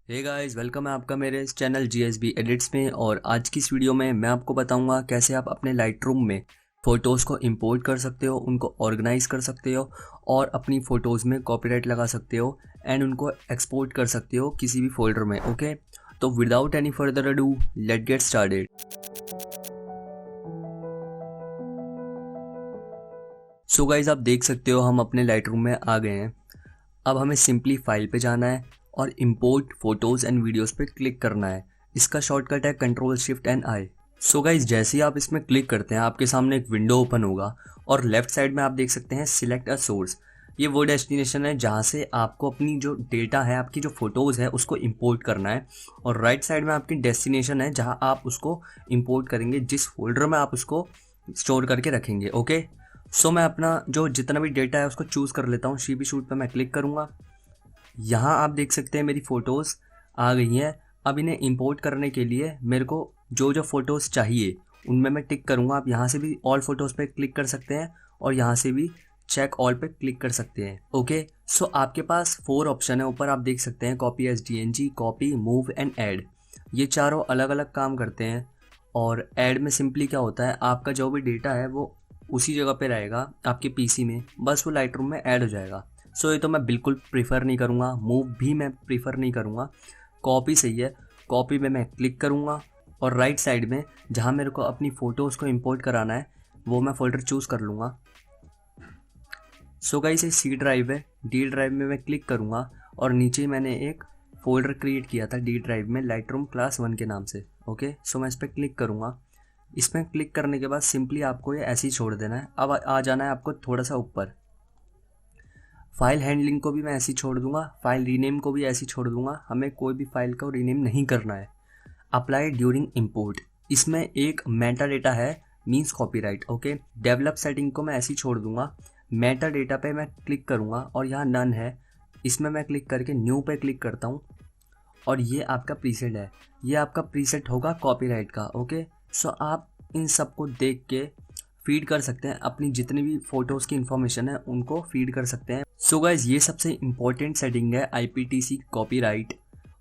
Hey guys, welcome है आपका मेरे इस चैनल जीएसबी एडिट्स में। और आज की इस वीडियो में मैं आपको बताऊंगा कैसे आप अपने लाइटरूम में फ़ोटोज़ को इंपोर्ट कर सकते हो, उनको ऑर्गेनाइज कर सकते हो और अपनी फ़ोटोज़ में कॉपीराइट लगा सकते हो एंड उनको एक्सपोर्ट कर सकते हो किसी भी फोल्डर में। ओके, तो without any further ado let get started. So guys, आप देख सकते हो हम अपने लाइटरूम में आ गए हैं। अब हमें सिंपली फाइल पे जाना है और इंपोर्ट फोटोज़ एंड वीडियोस पे क्लिक करना है। इसका शॉर्टकट है Ctrl+Shift+I। सो गाइज, जैसे ही आप इसमें क्लिक करते हैं आपके सामने एक विंडो ओपन होगा और लेफ्ट साइड में आप देख सकते हैं सिलेक्ट अ सोर्स। ये वो डेस्टिनेशन है जहाँ से आपको अपनी जो डेटा है, आपकी जो फ़ोटोज़ है उसको इंपोर्ट करना है। और राइट साइड में आपकी डेस्टिनेशन है जहाँ आप उसको इंपोर्ट करेंगे, जिस फोल्डर में आप उसको स्टोर करके रखेंगे। ओके, सो मैं अपना जो जितना भी डेटा है उसको चूज़ कर लेता हूँ। शीबी शूट पे मैं क्लिक करूँगा। यहाँ आप देख सकते हैं मेरी फ़ोटोज़ आ गई हैं। अब इन्हें इंपोर्ट करने के लिए मेरे को जो जो फ़ोटोज़ चाहिए उनमें मैं टिक करूँगा। आप यहाँ से भी ऑल फ़ोटोज़ पे क्लिक कर सकते हैं और यहाँ से भी चेक ऑल पे क्लिक कर सकते हैं। ओके, सो आपके पास 4 ऑप्शन है। ऊपर आप देख सकते हैं copy as DNG, copy, move and add. ये चारों अलग अलग काम करते हैं। और ऐड में सिंपली क्या होता है, आपका जो भी डेटा है वो उसी जगह पे रहेगा आपके पीसी में, बस वो लाइटरूम में ऐड हो जाएगा। सो ये तो मैं बिल्कुल प्रीफर नहीं करूँगा। मूव भी मैं प्रीफर नहीं करूँगा। कॉपी सही है। कॉपी में मैं क्लिक करूँगा और राइट साइड में जहाँ मेरे को अपनी फ़ोटोज़ को इंपोर्ट कराना है वो मैं फ़ोल्डर चूज़ कर लूँगा। सो गाइस, ये सी ड्राइव है। डी ड्राइव में मैं क्लिक करूँगा और नीचे मैंने एक फ़ोल्डर क्रिएट किया था डी ड्राइव में, लाइटरूम क्लास 1 के नाम से। ओके, सो मैं इस पर क्लिक करूँगा। इसमें क्लिक करने के बाद सिंपली आपको ये ऐसे ही छोड़ देना है। अब आ जाना है आपको थोड़ा सा ऊपर। फाइल हैंडलिंग को भी मैं ऐसे ही छोड़ दूंगा। फाइल रीनेम को भी ऐसे ही छोड़ दूंगा। हमें कोई भी फाइल को रीनेम नहीं करना है। अप्लाई ड्यूरिंग इंपोर्ट, इसमें एक मेटा डेटा है, means copyright. Okay, develop setting को मैं ऐसे ही छोड़ दूंगा। मेटा डेटा पे मैं क्लिक करूंगा और यहाँ नन है, इसमें मैं क्लिक करके न्यू पे क्लिक करता हूँ और ये आपका प्रीसेट है। ये आपका प्रीसेट होगा कॉपीराइट का। ओके, सो आप इन सब को देख के फीड कर सकते हैं, अपनी जितनी भी फ़ोटोज़ की इन्फॉर्मेशन है उनको फीड कर सकते हैं। सो गाइज, ये सबसे इम्पॉर्टेंट सेटिंग है IPTC कॉपीराइट,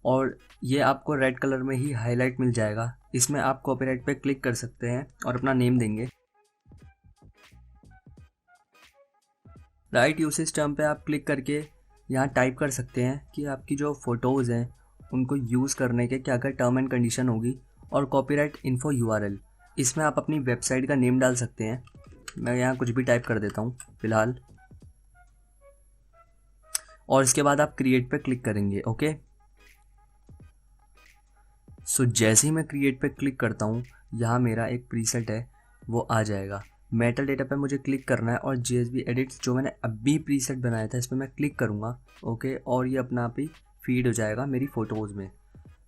और ये आपको रेड कलर में ही हाईलाइट मिल जाएगा। इसमें आप कॉपीराइट पे क्लिक कर सकते हैं और अपना नेम देंगे। राइट यूसेज टर्म पे आप क्लिक करके यहाँ टाइप कर सकते हैं कि आपकी जो फ़ोटोज़ हैं उनको यूज़ करने के क्या क्या टर्म एंड कंडीशन होगी। और कॉपीराइट इन्फो URL, इसमें आप अपनी वेबसाइट का नेम डाल सकते हैं। मैं यहाँ कुछ भी टाइप कर देता हूँ फ़िलहाल, और इसके बाद आप क्रिएट पे क्लिक करेंगे। ओके, सो जैसे ही मैं क्रिएट पे क्लिक करता हूँ यहाँ मेरा एक प्रीसेट है वो आ जाएगा। मेटा डेटा पे मुझे क्लिक करना है और GSB एडिट्स जो मैंने अभी प्रीसेट बनाया था इस पर मैं क्लिक करूँगा। ओके, और ये अपना आप ही फीड हो जाएगा मेरी फ़ोटोज़ में।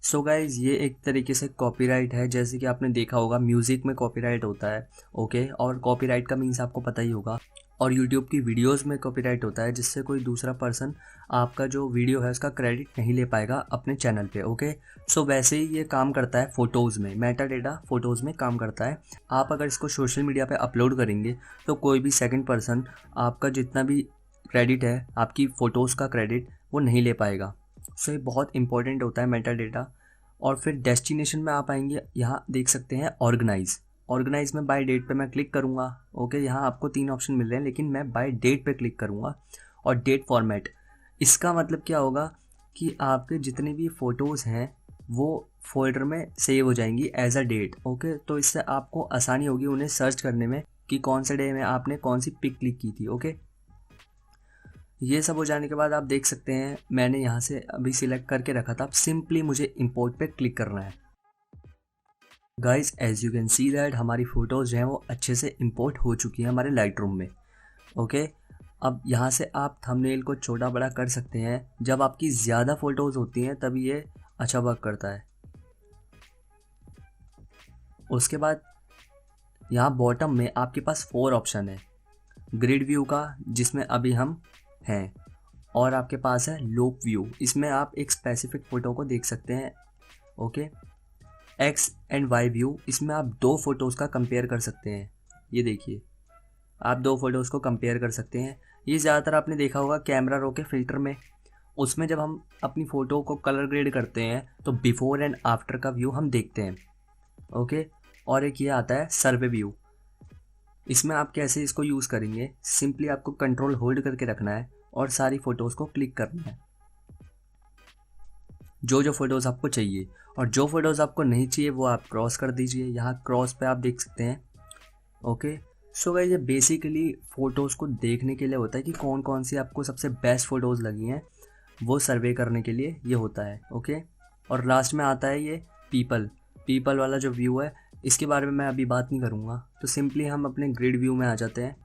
सो गाइज, ये एक तरीके से कॉपीराइट है। जैसे कि आपने देखा होगा म्यूज़िक में कॉपीराइट होता है। ओके, और कॉपीराइट का मीन्स आपको पता ही होगा। और यूट्यूब की वीडियोस में कॉपीराइट होता है, जिससे कोई दूसरा पर्सन आपका जो वीडियो है उसका क्रेडिट नहीं ले पाएगा अपने चैनल पे। ओके, सो वैसे ही ये काम करता है फ़ोटोज़ में। मेटा डेटा फ़ोटोज़ में काम करता है। आप अगर इसको सोशल मीडिया पे अपलोड करेंगे तो कोई भी सेकंड पर्सन आपका जितना भी क्रेडिट है, आपकी फ़ोटोज़ का क्रेडिट, वो नहीं ले पाएगा। सो ये बहुत इंपॉर्टेंट होता है मेटा डेटा। और फिर डेस्टिनेशन में आप आएंगे, यहाँ देख सकते हैं ऑर्गेनाइज में बाय डेट पे मैं क्लिक करूँगा। ओके, यहाँ आपको 3 ऑप्शन मिल रहे हैं लेकिन मैं बाय डेट पे क्लिक करूँगा। और डेट फॉर्मेट, इसका मतलब क्या होगा कि आपके जितनी भी फ़ोटोज़ हैं वो फोल्डर में सेव हो जाएंगी एज अ डेट। ओके, तो इससे आपको आसानी होगी उन्हें सर्च करने में कि कौन से डे में आपने कौन सी पिक क्लिक की थी। ओके, ये सब हो जाने के बाद आप देख सकते हैं मैंने यहाँ से अभी सिलेक्ट करके रखा था। अब सिंपली मुझे इंपोर्ट पे क्लिक करना है। Guys, as you can see that हमारी फ़ोटोज़ जो हैं वो अच्छे से इंपोर्ट हो चुकी हैं हमारे लाइटरूम में। ओके, अब यहाँ से आप थंबनेल को छोटा बड़ा कर सकते हैं। जब आपकी ज़्यादा फ़ोटोज़ होती हैं तभी ये अच्छा वर्क करता है। उसके बाद यहाँ बॉटम में आपके पास 4 ऑप्शन है। ग्रिड व्यू का, जिसमें अभी हम हैं, और आपके पास है लूप व्यू, इसमें आप एक स्पेसिफिक फ़ोटो को देख सकते हैं। Okay, x and y view, इसमें आप 2 फ़ोटोज़ का कंपेयर कर सकते हैं। ये देखिए, आप 2 फ़ोटोज़ को कंपेयर कर सकते हैं। ये ज़्यादातर आपने देखा होगा कैमरा रो के फ़िल्टर में। उसमें जब हम अपनी फ़ोटो को कलर ग्रेड करते हैं तो बिफोर एंड आफ्टर का व्यू हम देखते हैं। ओके, और एक ये आता है सर्वे व्यू। इसमें आप कैसे इसको यूज़ करेंगे, सिंपली आपको कंट्रोल होल्ड करके रखना है और सारी फ़ोटोज़ को क्लिक करना है, जो जो फ़ोटोज़ आपको चाहिए, और जो फ़ोटोज़ आपको नहीं चाहिए वो आप क्रॉस कर दीजिए। यहाँ क्रॉस पे आप देख सकते हैं। ओके, सो गाइस ये बेसिकली फ़ोटोज़ को देखने के लिए होता है कि कौन कौन सी आपको सबसे बेस्ट फ़ोटोज़ लगी हैं, वो सर्वे करने के लिए ये होता है। ओके, और लास्ट में आता है ये पीपल वाला जो व्यू है, इसके बारे में मैं अभी बात नहीं करूँगा। तो सिंपली हम अपने ग्रिड व्यू में आ जाते हैं।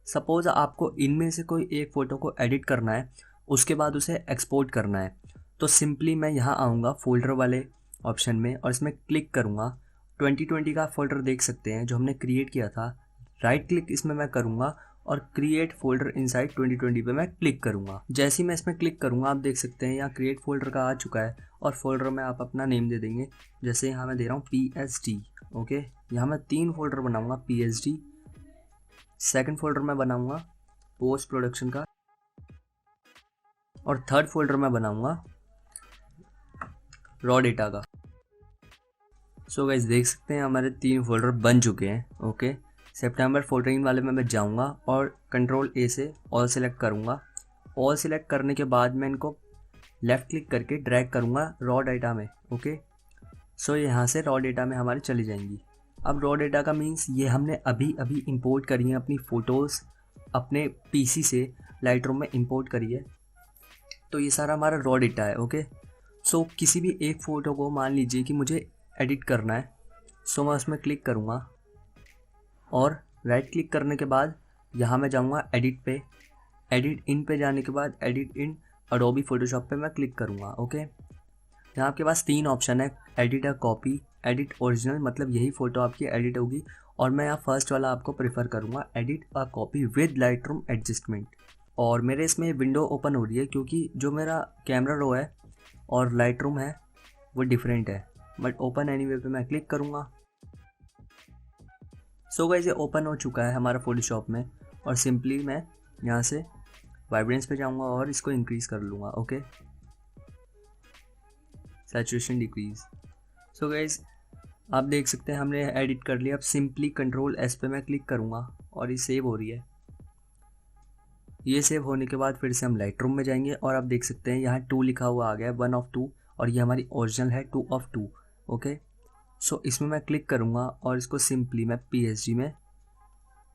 सपोज़ आपको इनमें से कोई एक फ़ोटो को एडिट करना है, उसके बाद उसे एक्सपोर्ट करना है, तो सिंपली मैं यहाँ आऊँगा फोल्डर वाले ऑप्शन में और इसमें क्लिक करूँगा। 2020 का फोल्डर देख सकते हैं जो हमने क्रिएट किया था। राइट क्लिक इसमें मैं करूँगा और क्रिएट फोल्डर इनसाइड 2020 पे मैं क्लिक करूँगा। जैसे ही मैं इसमें क्लिक करूँगा आप देख सकते हैं यहाँ क्रिएट फोल्डर का आ चुका है, और फोल्डर में आप अपना नेम दे देंगे। जैसे यहाँ मैं दे रहा हूँ PSD। ओके, यहाँ मैं 3 फोल्डर बनाऊँगा PSD। सेकंड फोल्डर मैं बनाऊँगा पोस्ट प्रोडक्शन का, और थर्ड फोल्डर मैं बनाऊँगा रॉ डेटा का। सो गाइस देख सकते हैं हमारे 3 फोल्डर बन चुके हैं। ओके, सितंबर 14 वाले में मैं जाऊंगा और कंट्रोल A से ऑल सेलेक्ट करूंगा। ऑल सेलेक्ट करने के बाद मैं इनको लेफ़्ट क्लिक करके ड्रैग करूंगा रॉ डेटा में। ओके, सो यहाँ से रॉ डेटा में हमारी चली जाएंगी। अब रॉ डेटा का मीन्स ये हमने अभी अभी इंपोर्ट करी है अपनी फ़ोटोज़, अपने PC से लाइटरूम में इंपोर्ट करी है, तो ये सारा हमारा रॉ डेटा है। ओके, सो किसी भी एक फ़ोटो को मान लीजिए कि मुझे एडिट करना है, सो मैं उसमें क्लिक करूँगा और राइट क्लिक करने के बाद यहाँ मैं जाऊँगा एडिट पे। एडिट इन पे जाने के बाद एडिट इन अडोबी फ़ोटोशॉप पे मैं क्लिक करूँगा। ओके, यहाँ आपके पास 3 ऑप्शन है, edit a copy, edit original, मतलब यही फ़ोटो आपकी एडिट होगी, और मैं यहाँ फर्स्ट वाला आपको प्रेफर करूँगा, edit a copy with Lightroom adjustment. और मेरे इसमें विंडो ओपन हो रही है क्योंकि जो मेरा कैमरा रो है और लाइटरूम है वो डिफरेंट है, बट ओपन एनीवे पे मैं क्लिक करूँगा। सो गाइस ये ओपन हो चुका है हमारा फोटोशॉप में, और सिंपली मैं यहाँ से वाइब्रेंस पे जाऊँगा और इसको इंक्रीज़ कर लूँगा। Okay, saturation decrease. So guys आप देख सकते हैं हमने एडिट कर लिया। अब सिंपली कंट्रोल S पे मैं क्लिक करूँगा और ये सेव हो रही है। ये सेव होने के बाद फिर से हम लाइटरूम में जाएंगे और आप देख सकते हैं यहाँ 2 लिखा हुआ आ गया है, 1 of 2, और ये हमारी ओरिजिनल है 2 of 2। ओके, सो इसमें मैं क्लिक करूँगा और इसको सिंपली मैं PSG में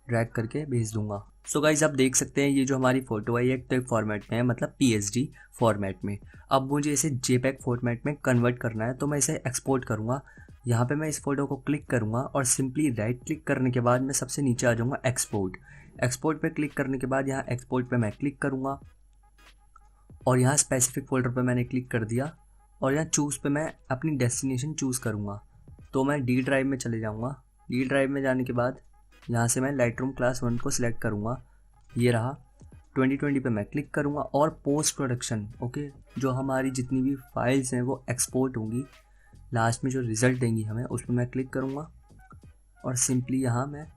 ड्रैग करके भेज दूँगा। सो गाइज आप देख सकते हैं ये जो हमारी फ़ोटो है ये टेक फॉर्मेट में है, मतलब PSD फॉर्मेट में। अब मुझे इसे JPEG फॉर्मेट में कन्वर्ट करना है, तो मैं इसे एक्सपोर्ट करूँगा। यहाँ पे मैं इस फ़ोटो को क्लिक करूँगा और सिंपली राइट क्लिक करने के बाद मैं सबसे नीचे आ जाऊँगा एक्सपोर्ट पे क्लिक करने के बाद यहाँ एक्सपोर्ट पे मैं क्लिक करूँगा और यहाँ स्पेसिफिक फ़ोल्डर पे मैंने क्लिक कर दिया, और यहाँ चूज़ पे मैं अपनी डेस्टिनेशन चूज़ करूँगा। तो मैं D ड्राइव में चले जाऊँगा। D ड्राइव में जाने के बाद यहाँ से मैं लाइटरूम क्लास 1 को सिलेक्ट करूँगा, ये रहा। 2020 पे मैं क्लिक करूँगा और पोस्ट प्रोडक्शन, ओके, जो हमारी जितनी भी फाइल्स हैं वो एक्सपोर्ट होंगी, लास्ट में जो रिज़ल्ट देंगी हमें उस पर मैं क्लिक करूँगा और सिंपली यहाँ मैं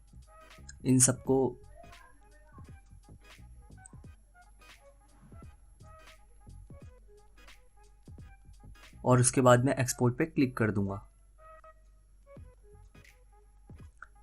इन सबको और उसके बाद मैं एक्सपोर्ट पे क्लिक कर दूँगा।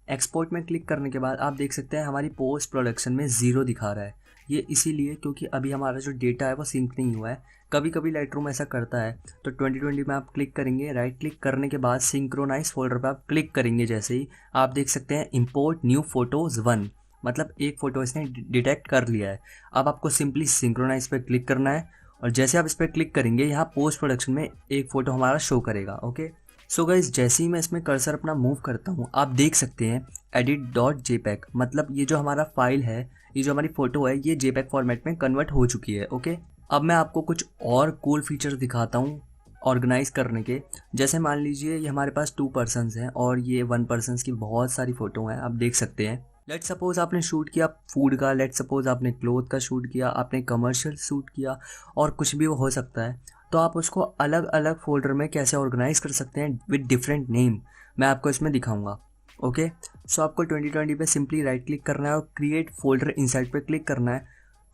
एक्सपोर्ट में क्लिक करने के बाद आप देख सकते हैं हमारी पोस्ट प्रोडक्शन में 0 दिखा रहा है। ये इसीलिए क्योंकि अभी हमारा जो डेटा है वो सिंक नहीं हुआ है। कभी कभी लाइटरूम ऐसा करता है। तो 2020 में आप क्लिक करेंगे, राइट क्लिक करने के बाद सिंक्रोनाइज फोल्डर पर आप क्लिक करेंगे। जैसे ही आप देख सकते हैं इंपोर्ट न्यू फोटोज़ 1, मतलब एक फ़ोटो इसने डिटेक्ट कर लिया है। अब आपको सिंपली सिंक्रोनाइज पर क्लिक करना है और जैसे आप इस पर क्लिक करेंगे यहाँ पोस्ट प्रोडक्शन में एक फ़ोटो हमारा शो करेगा। ओके, सो गाइस जैसे ही मैं इसमें कर्सर अपना मूव करता हूँ आप देख सकते हैं edit.jpg, मतलब ये जो हमारा फाइल है, ये जो हमारी फ़ोटो है, ये JPEG फॉर्मेट में कन्वर्ट हो चुकी है। ओके, अब मैं आपको कुछ और कूल फीचर्स दिखाता हूँ ऑर्गेनाइज करने के। जैसे मान लीजिए ये हमारे पास 2 पर्सन्स हैं और ये 1 पर्सन्स की बहुत सारी फ़ोटो हैं, आप देख सकते हैं। लेट्स सपोज आपने शूट किया फूड का, लेट्स सपोज आपने क्लोथ का शूट किया, आपने कमर्शियल शूट किया, और कुछ भी हो सकता है। तो आप उसको अलग अलग फोल्डर में कैसे ऑर्गेनाइज कर सकते हैं विद डिफरेंट नेम, मैं आपको इसमें दिखाऊंगा। ओके, सो आपको 2020 पे सिंपली राइट क्लिक करना है और क्रिएट फोल्डर इनसाइड पे क्लिक करना है।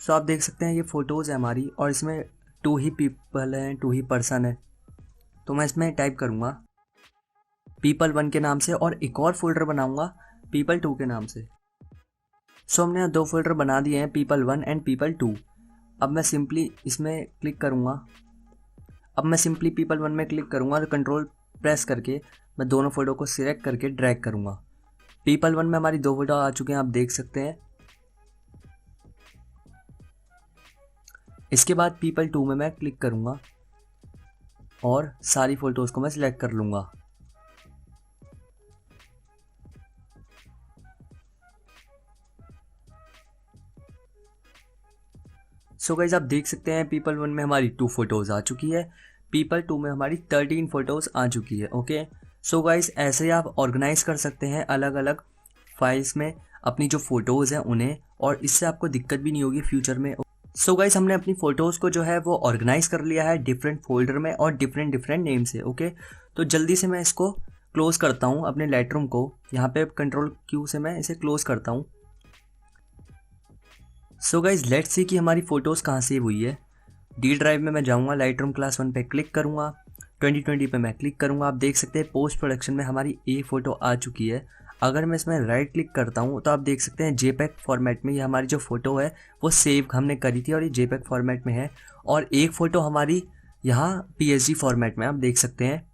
सो आप देख सकते हैं ये फ़ोटोज़ है हमारी और इसमें टू ही पीपल हैं, टू ही पर्सन है, तो मैं इसमें टाइप करूँगा people1 के नाम से और एक और फोल्डर बनाऊँगा people2 के नाम से। सो हमने यहाँ 2 फोल्डर बना दिए हैं, people1 एंड people2। अब मैं सिंपली इसमें क्लिक करूँगा। अब मैं सिंपली people1 में क्लिक करूँगा तो कंट्रोल प्रेस करके मैं दोनों फोटो को सिलेक्ट करके ड्रैग करूँगा। people1 में हमारी 2 फोटो आ चुके हैं, आप देख सकते हैं। इसके बाद people2 में मैं क्लिक करूँगा और सारी फ़ोटोज़ को मैं सिलेक्ट कर लूँगा। सो गाइस आप देख सकते हैं people1 में हमारी 2 फोटोज़ आ चुकी है, people2 में हमारी 13 फोटोज़ आ चुकी है। ओके, सो गाइस ऐसे ही आप ऑर्गेनाइज़ कर सकते हैं अलग अलग फाइल्स में अपनी जो फ़ोटोज़ हैं उन्हें, और इससे आपको दिक्कत भी नहीं होगी फ्यूचर में। सो गाइस हमने अपनी फ़ोटोज़ को जो है वो ऑर्गेनाइज़ कर लिया है डिफरेंट फोल्डर में और डिफरेंट नेम से। ओके, तो जल्दी से मैं इसको क्लोज़ करता हूँ अपने लाइटरूम को। यहाँ पे कंट्रोल क्यू से मैं इसे क्लोज़ करता हूँ। सो गाइज लेट्स सी कि हमारी फ़ोटोज़ कहाँ सेव हुई है। डी ड्राइव में मैं जाऊँगा, लाइटरूम क्लास 1 पे क्लिक करूँगा, 2020 पे मैं क्लिक करूँगा। आप देख सकते हैं पोस्ट प्रोडक्शन में हमारी एक फ़ोटो आ चुकी है। अगर मैं इसमें राइट क्लिक करता हूँ तो आप देख सकते हैं जेपैक फॉर्मेट में ये हमारी जो फ़ोटो है वो सेव हमने करी थी और ये जेपैक फॉर्मेट में है, और एक फ़ोटो हमारी यहाँ पीएसडी फॉर्मेट में आप देख सकते हैं,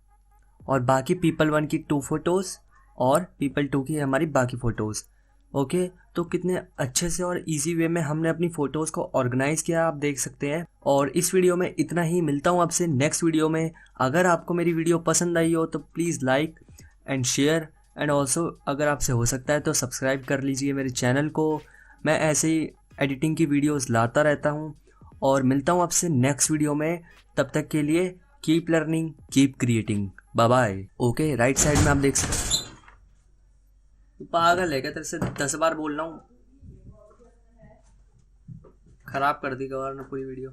और बाकी people1 की 2 फोटोज़ और people2 की हमारी बाकी फ़ोटोज़। ओके, तो कितने अच्छे से और इजी वे में हमने अपनी फ़ोटोज़ को ऑर्गेनाइज़ किया आप देख सकते हैं। और इस वीडियो में इतना ही, मिलता हूँ आपसे नेक्स्ट वीडियो में। अगर आपको मेरी वीडियो पसंद आई हो तो please like and share, and also अगर आपसे हो सकता है तो सब्सक्राइब कर लीजिए मेरे चैनल को। मैं ऐसे ही एडिटिंग की वीडियोज़ लाता रहता हूँ, और मिलता हूँ आपसे नेक्स्ट वीडियो में। तब तक के लिए keep learning, keep creating, bye bye. Okay, right side में आप देख सकते हैं। पागल है क्या, तेरे से 10 बार बोल रहा हूँ। खराब कर दी गवर ने पूरी वीडियो।